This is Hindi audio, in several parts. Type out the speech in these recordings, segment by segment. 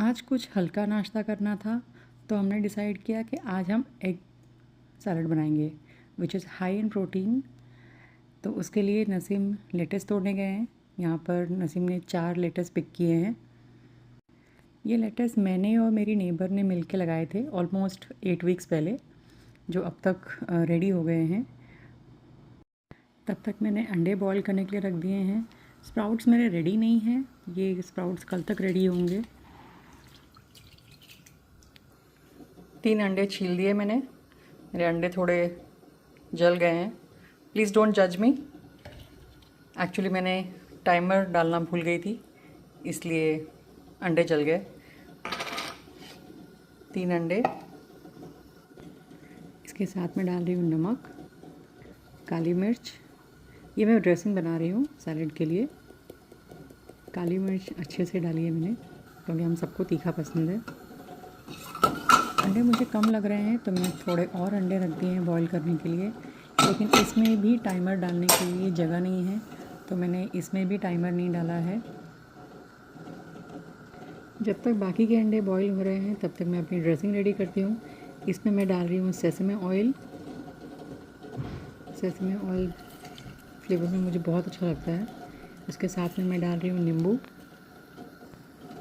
आज कुछ हल्का नाश्ता करना था, तो हमने डिसाइड किया कि आज हम एग सैलड बनाएंगे which is high in protein. तो उसके लिए नसीम लेटेस तोड़ने गए हैं। यहाँ पर नसीम ने 4 लेटेस पिक किए हैं। ये लेटेस मैंने और मेरी नेबर ने मिलके लगाए थे ऑलमोस्ट 8 वीक्स पहले, जो अब तक रेडी हो गए हैं। तब तक मैंने अंडे बॉईल करने के लिए रख दिए हैं। स्प्राउट्स मेरे रेडी नहीं हैं, ये स्प्राउट्स कल तक रेडी होंगे। 3 अंडे छील दिए मैंने। मेरे अंडे थोड़े जल गए हैं, प्लीज़ डोंट जज मी। एक्चुअली मैंने टाइमर डालना भूल गई थी, इसलिए अंडे जल गए। 3 अंडे। इसके साथ में डाल रही हूँ नमक, काली मिर्च। ये मैं ड्रेसिंग बना रही हूँ सैलेड के लिए। काली मिर्च अच्छे से डाली है मैंने, क्योंकि हम सबको तीखा पसंद है। अंडे मुझे कम लग रहे हैं, तो मैं थोड़े और अंडे रख दिए हैं बॉईल करने के लिए, लेकिन इसमें भी टाइमर डालने के लिए जगह नहीं है, तो मैंने इसमें भी टाइमर नहीं डाला है। जब तक बाकी के अंडे बॉईल हो रहे हैं, तब तक मैं अपनी ड्रेसिंग रेडी करती हूँ। इसमें मैं डाल रही हूँ sesame oil. Sesame oil flavour में मुझे बहुत अच्छा लगता है। उसके साथ में मैं डाल रही हूँ नींबू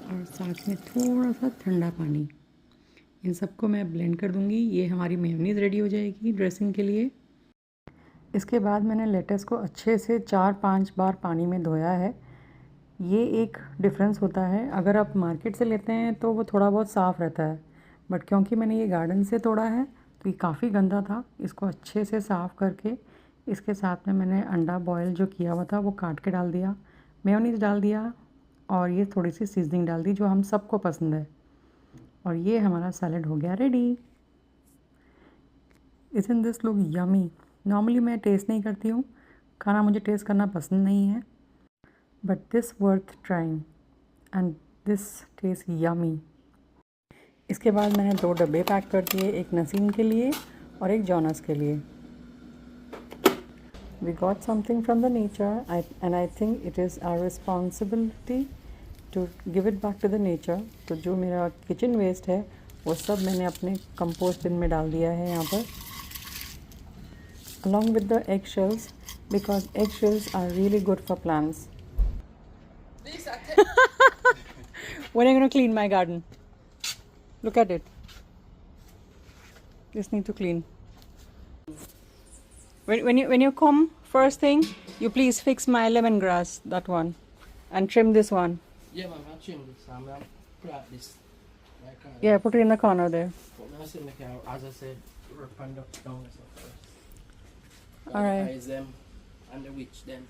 और साथ में थोड़ा सा ठंडा पानी। इन सबको मैं ब्लेंड कर दूँगी। ये हमारी मेयोनीज़ रेडी हो जाएगी ड्रेसिंग के लिए। इसके बाद मैंने लेटस को अच्छे से 4-5 बार पानी में धोया है। ये एक डिफरेंस होता है, अगर आप मार्केट से लेते हैं तो वो थोड़ा बहुत साफ़ रहता है, बट क्योंकि मैंने ये गार्डन से तोड़ा है तो ये काफ़ी गंदा था। इसको अच्छे से साफ़ करके इसके साथ में मैंने अंडा बॉयल जो किया हुआ था वो काट के डाल दिया, मेयोनीज़ डाल दिया और ये थोड़ी सी सीजनिंग डाल दी जो हम सबको पसंद है, और ये हमारा सैलेड हो गया ready. Isn't this look yummy. Normally मैं टेस्ट नहीं करती हूँ, खाना मुझे टेस्ट करना पसंद नहीं है, but this worth trying and this taste yummy. इसके बाद मैंने 2 डब्बे पैक कर दिए, एक नसीम के लिए और एक जॉनस के लिए। We got something from the nature, and I think it is our responsibility to give it back to the nature. तो जो मेरा किचन वेस्ट है वो सब मैंने अपने कंपोस्ट बिन में डाल दिया है यहाँ पर, along with the egg shells, because egg shells are really good for plants. When are you going to clean my garden? Look at it. Just need to clean. When you come, first thing, you please fix my lemongrass, that one, and trim this one. Yeah, man, I'll trim this. I'm going to plant this. Yeah, put it in the corner there. As I said, work on the down first. Alright. Eyes them and the witch them.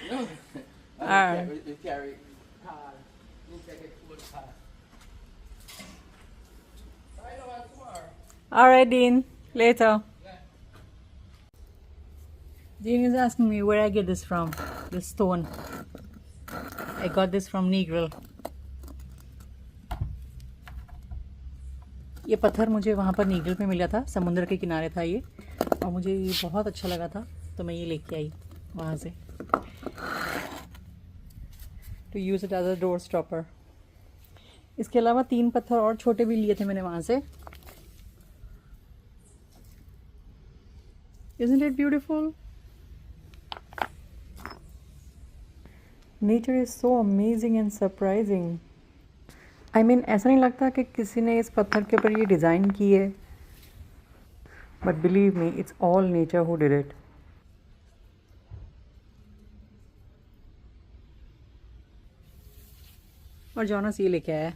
No. Alright. You carry car. You take it full car. I know what tomorrow. Alright, Dean. Later. Dean is asking me where I get this from. This stone. I got this from Negril. ये पत्थर मुझे वहाँ पर नीगल पे मिला था, समुद्र के किनारे था ये, और मुझे ये बहुत अच्छा लगा था, तो मैं ये लेके आई वहाँ से to use it as a door stopper. इसके अलावा 3 पत्थर और छोटे भी लिए थे मैंने वहाँ से। Isn't it beautiful? Nature is so amazing and surprising. I mean, ऐसा नहीं लगता कि किसी ने इस पत्थर के ऊपर ये डिज़ाइन की है, but believe me, it's all nature who did it. और जॉनस ये लेके आया है।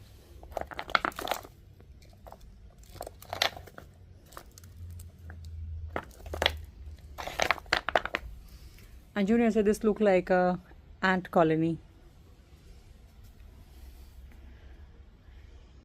And Junior said this looked like a ant colony.